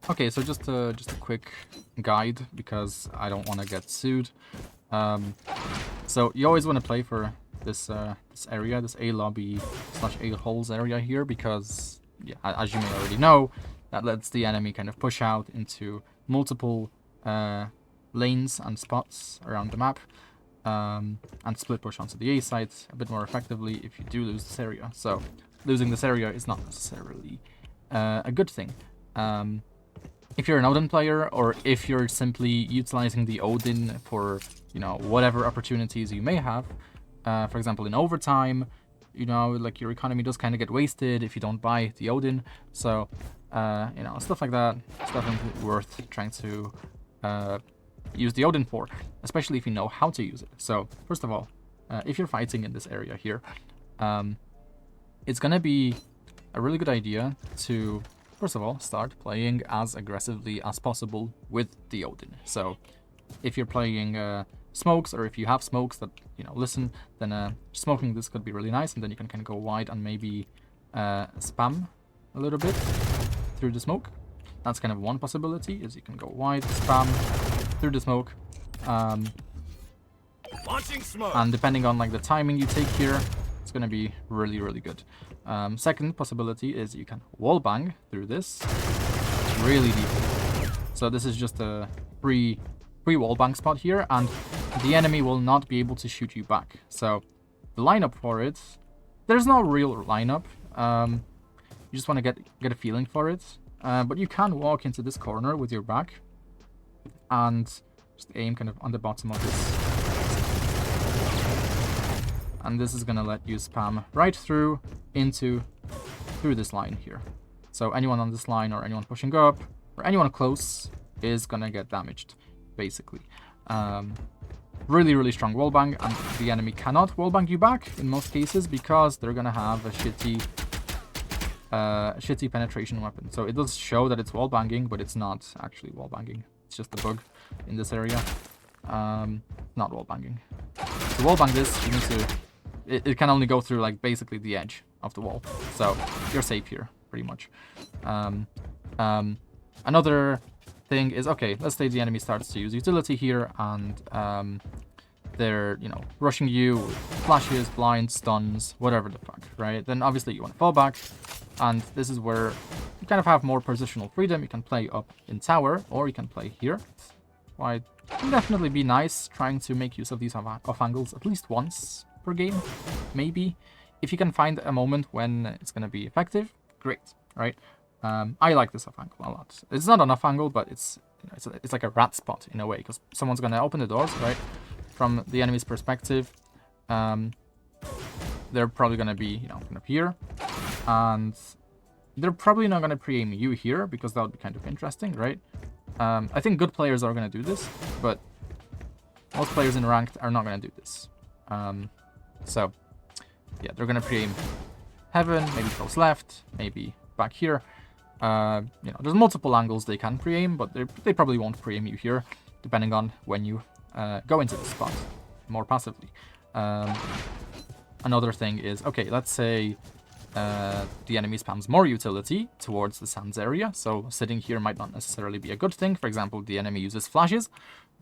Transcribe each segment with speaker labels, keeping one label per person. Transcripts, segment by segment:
Speaker 1: Okay, so just a quick guide because I don't want to get sued. So you always want to play for this this area, this A lobby / A halls area here, because yeah, as you may already know, that lets the enemy kind of push out into multiple lanes and spots around the map, and split push onto the A side a bit more effectively if you do lose this area. So losing this area is not necessarily a good thing. If you're an Odin player, or if you're simply utilizing the Odin for, you know, whatever opportunities you may have, for example, in overtime, you know, like your economy does kind of get wasted if you don't buy the Odin. So, you know, stuff like that, it's definitely worth trying to use the Odin for, especially if you know how to use it. So, first of all, if you're fighting in this area here, it's gonna be a really good idea to, first of all, start playing as aggressively as possible with the Odin. So if you're playing smokes, or if you have smokes that, you know, listen, then smoking this could be really nice, and then you can kind of go wide and maybe spam a little bit through the smoke. That's kind of one possibility, is you can go wide, spam through the smoke.
Speaker 2: Launching smoke.
Speaker 1: And depending on like the timing you take here, it's going to be really, really good. Second possibility is you can wallbang through this really deep. So this is just a free wallbang spot here, and the enemy will not be able to shoot you back. So the lineup for it, there's no real lineup. You just want to get a feeling for it. But you can walk into this corner with your back and just aim kind of on the bottom of this. And this is gonna let you spam right through through this line here. So anyone on this line, or anyone pushing up, or anyone close is gonna get damaged, basically. Really, really strong wallbang, and the enemy cannot wallbang you back in most cases because they're gonna have a shitty penetration weapon. So it does show that it's wallbanging, but it's not actually wallbanging. It's just a bug in this area. Not wallbanging. To wallbang this, you need to... It can only go through, like, basically the edge of the wall. So you're safe here, pretty much. Another thing is, okay, let's say the enemy starts to use utility here, and they're, you know, rushing you with flashes, blinds, stuns, whatever the fuck, right? Then obviously you want to fall back, and this is where you kind of have more positional freedom. You can play up in tower, or you can play here. Why, it can definitely be nice trying to make use of these off angles at least once per game, maybe. If you can find a moment when it's going to be effective, great, right? I like this off angle a lot. It's not an off angle, but it's, you know, it's like a rat spot in a way, because someone's going to open the doors, right? From the enemy's perspective, they're probably going to be, you know, kind of here, and they're probably not going to pre-aim you here, because that would be kind of interesting, right? I think good players are going to do this, but most players in ranked are not going to do this. So, yeah, they're going to pre-aim heaven, maybe close left, maybe back here. You know, there's multiple angles they can pre-aim, but they probably won't pre-aim you here, depending on when you go into this spot more passively. Another thing is, okay, let's say the enemy spams more utility towards the sands area, so sitting here might not necessarily be a good thing. For example, the enemy uses flashes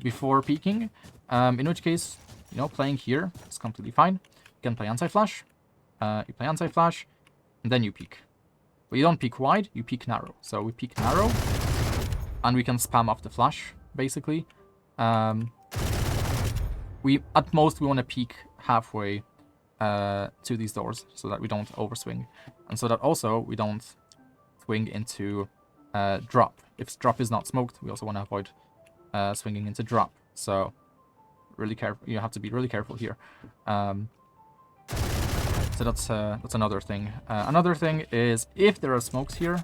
Speaker 1: before peeking, in which case, you know, playing here is completely fine. You can play anti-flash, you play anti-flash, and then you peek. But you don't peek wide, you peek narrow. So we peek narrow, and we can spam off the flash, basically. At most, we want to peek halfway to these doors, so that we don't overswing, and so that also we don't swing into drop. If drop is not smoked, we also want to avoid swinging into drop. So really careful. You have to be really careful here. So that's another thing. Another thing is, if there are smokes here,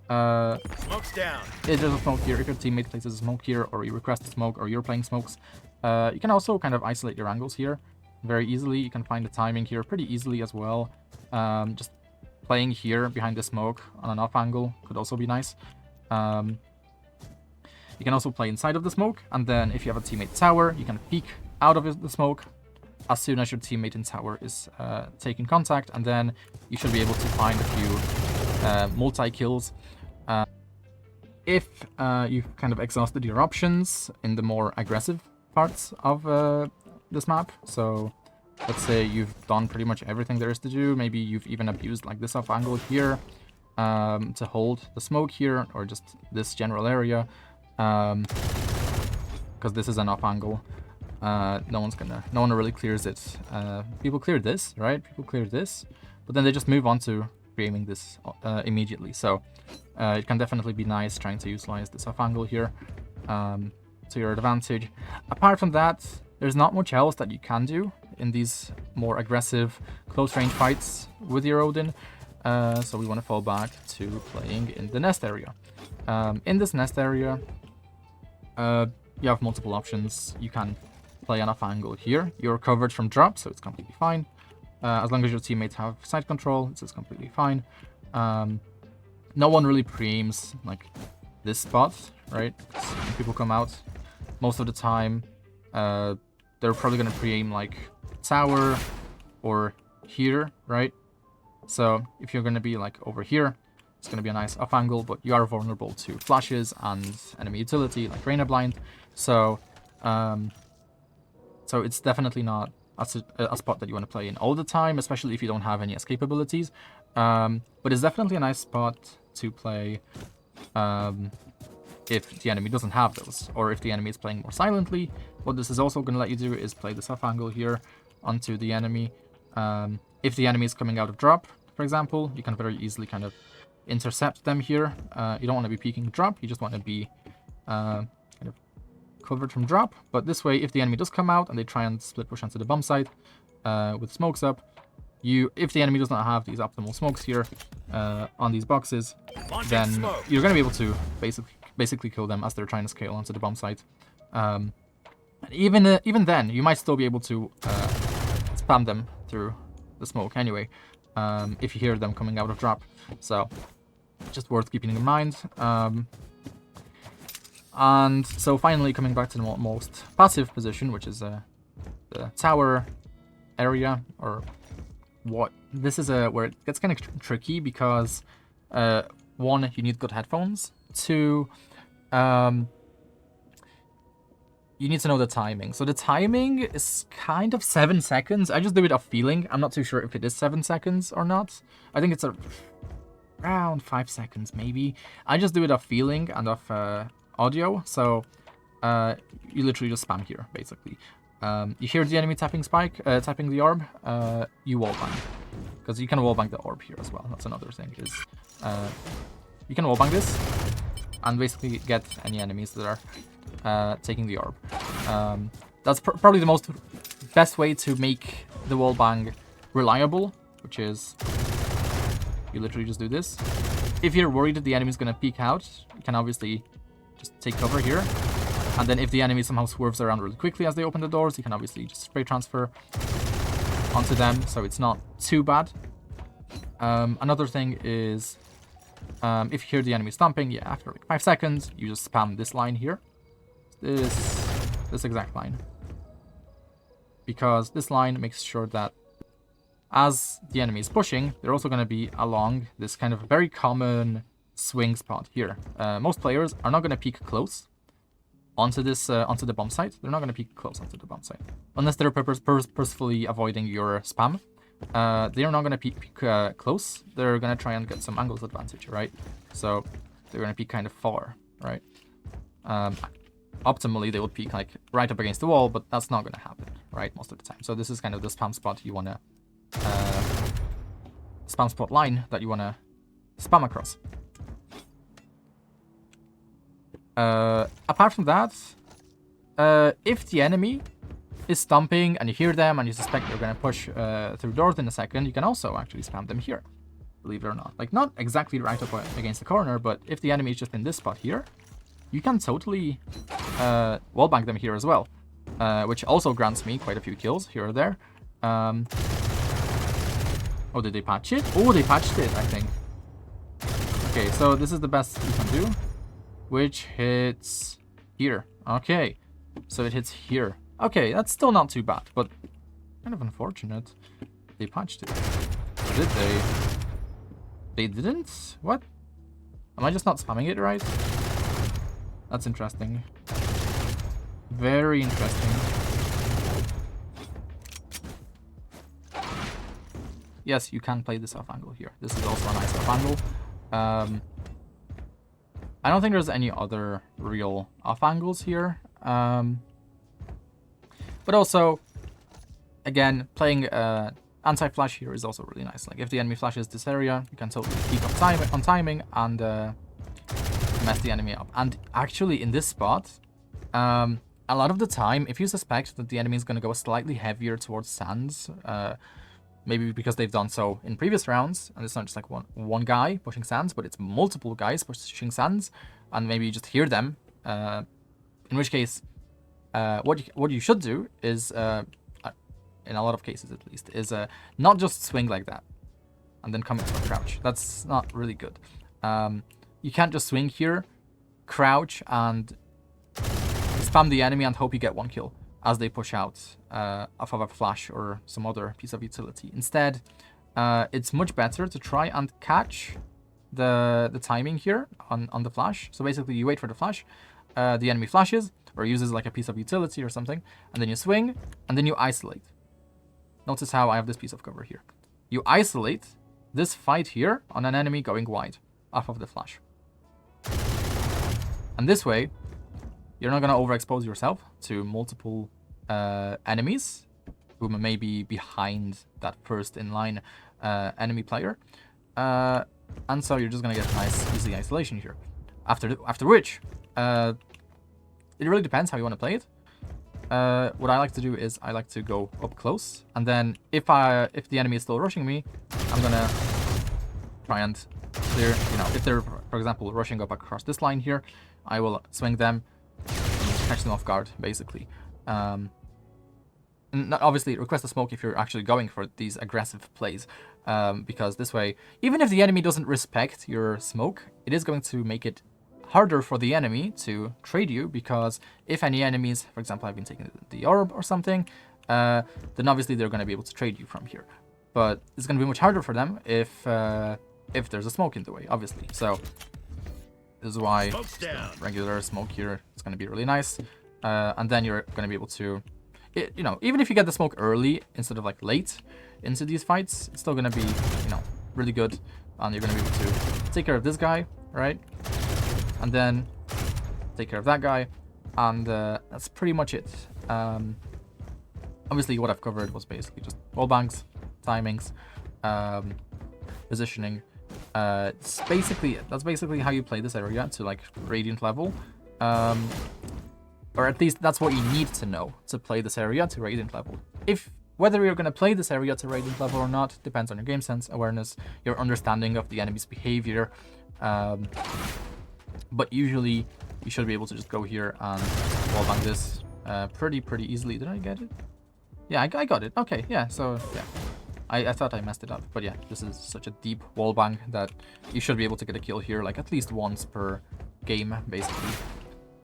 Speaker 2: Smoke's down.
Speaker 1: if there's a smoke here, if your teammate places a smoke here, or you request a smoke, or you're playing smokes, you can also kind of isolate your angles here very easily. You can find the timing here pretty easily as well. Just playing here behind the smoke on an off angle could also be nice. You can also play inside of the smoke, and then if you have a teammate tower, you can peek out of the smoke as soon as your teammate in tower is taking contact, and then you should be able to find a few multi-kills if you've kind of exhausted your options in the more aggressive parts of this map, so let's say you've done pretty much everything there is to do, maybe you've even abused like this off angle here to hold the smoke here, or just this general area, because this is an off angle. No one really clears it. People clear this, right? People clear this, but then they just move on to pre-aiming this immediately. So it can definitely be nice trying to utilize this off angle here to your advantage. Apart from that, there's not much else that you can do in these more aggressive close range fights with your Odin. So we want to fall back to playing in the nest area. In this nest area, you have multiple options. You can play an off angle here. You're covered from drop, so it's completely fine. As long as your teammates have side control, it's completely fine. No one really pre-aims like this spot, right? When people come out, most of the time, they're probably gonna pre-aim like tower or here, right? So if you're gonna be like over here, it's gonna be a nice off angle, but you are vulnerable to flashes and enemy utility like Reina Blind. So so it's definitely not a spot that you want to play in all the time, especially if you don't have any escape abilities. But it's definitely a nice spot to play if the enemy doesn't have those, or if the enemy is playing more silently. What this is also going to let you do is play this off angle here onto the enemy. If the enemy is coming out of drop, for example, you can very easily kind of intercept them here. You don't want to be peeking drop, you just want to be kind of covered from drop. But this way, if the enemy does come out and they try and split push onto the bomb site with smokes up, if the enemy does not have these optimal smokes here on these boxes, then you're going to be able to basically kill them as they're trying to scale onto the bomb site. And even then, you might still be able to spam them through the smoke anyway, if you hear them coming out of drop. So just worth keeping in mind. And so finally, coming back to the most passive position, which is the tower area, or what this is where it gets kind of tricky, because one, you need good headphones. Two, you need to know the timing. So the timing is kind of 7 seconds. I just do it off feeling. I'm not too sure if it is 7 seconds or not. I think it's around 5 seconds maybe. I just do it off feeling and off audio. So you literally just spam here basically. You hear the enemy tapping the orb, you wallbang, because you can wallbang the orb here as well. That's another thing, is you can wallbang this and basically get any enemies that are taking the orb. That's probably the best way to make the wallbang reliable, which is you literally just do this. If you're worried that the enemy is going to peek out, you can obviously just take cover here. And then if the enemy somehow swerves around really quickly as they open the doors, you can obviously just spray transfer onto them, so it's not too bad. Another thing is, if you hear the enemy stomping, yeah, after like 5 seconds, you just spam this line here. This exact line. Because this line makes sure that as the enemy is pushing, they're also going to be along this kind of very common swing spot here. Most players are not going to peek close onto the bomb site. They're not going to peek close onto the bomb site unless they're purposefully avoiding your spam. They're not going to peek close. They're going to try and get some angles advantage, right? So they're going to peek kind of far, right? Optimally, they would peek like right up against the wall, but that's not going to happen, right? Most of the time. So this is kind of the spam spot you want to spam spot line that you want to spam across. Apart from that, if the enemy is stomping and you hear them and you suspect they're going to push through doors in a second, you can also actually spam them here, believe it or not. Like, not exactly right up against the corner, but if the enemy is just in this spot here, you can totally wallbang them here as well, which also grants me quite a few kills here or there. Oh, did they patch it? Oh, they patched it, I think. Okay, so this is the best you can do, which hits here. Okay, so it hits here. Okay, that's still not too bad, but kind of unfortunate. They patched it. Or did they? They didn't? What? Am I just not spamming it right? That's interesting. Very interesting. Yes, you can play this off angle here. This is also a nice off angle. I don't think there's any other real off angles here. But also, again, playing anti-flash here is also really nice. Like, if the enemy flashes this area, you can totally keep on timing and mess the enemy up. And actually, in this spot, a lot of the time, if you suspect that the enemy is going to go slightly heavier towards sands, maybe because they've done so in previous rounds, and it's not just like one guy pushing sands, but it's multiple guys pushing sands, and maybe you just hear them, in which case, what you should do is, in a lot of cases at least, is not just swing like that, and then come into a crouch. That's not really good. You can't just swing here, crouch, and spam the enemy and hope you get one kill as they push out off of a flash or some other piece of utility. Instead, it's much better to try and catch the timing here on the flash. So basically, you wait for the flash, the enemy flashes, or uses like a piece of utility or something, and then you swing, and then you isolate. Notice how I have this piece of cover here. You isolate this fight here on an enemy going wide off of the flash. And this way, you're not going to overexpose yourself to multiple enemies who may be behind that first in-line enemy player. And so you're just going to get nice, easy isolation here. After which, it really depends how you want to play it. What I like to do is I like to go up close, and then if the enemy is still rushing me, I'm going to try and clear, if they're, for example, rushing up across this line here, I will swing them, catch them off guard, basically. And obviously, request a smoke if you're actually going for these aggressive plays, because this way, even if the enemy doesn't respect your smoke, it is going to make it harder for the enemy to trade you, because if any enemies, for example, have been taking the orb or something, then obviously they're going to be able to trade you from here. But it's going to be much harder for them if there's a smoke in the way, obviously. So this is why regular smoke here is going to be really nice. And then you're going to be able to, even if you get the smoke early instead of like late into these fights, it's still going to be, really good. And you're going to be able to take care of this guy, right? And then take care of that guy. And that's pretty much it. Obviously, what I've covered was basically just wall bangs, timings, positioning. That's basically how you play this area to like Radiant level. Or at least that's what you need to know to play this area to Radiant level. Whether you're going to play this area to Radiant level or not depends on your game sense, awareness, your understanding of the enemy's behavior. But usually you should be able to just go here and wallbang this pretty easily. Did I get it? Yeah, I got it. Okay, yeah, so yeah. I thought I messed it up, but yeah, this is such a deep wallbang that you should be able to get a kill here like at least once per game, basically.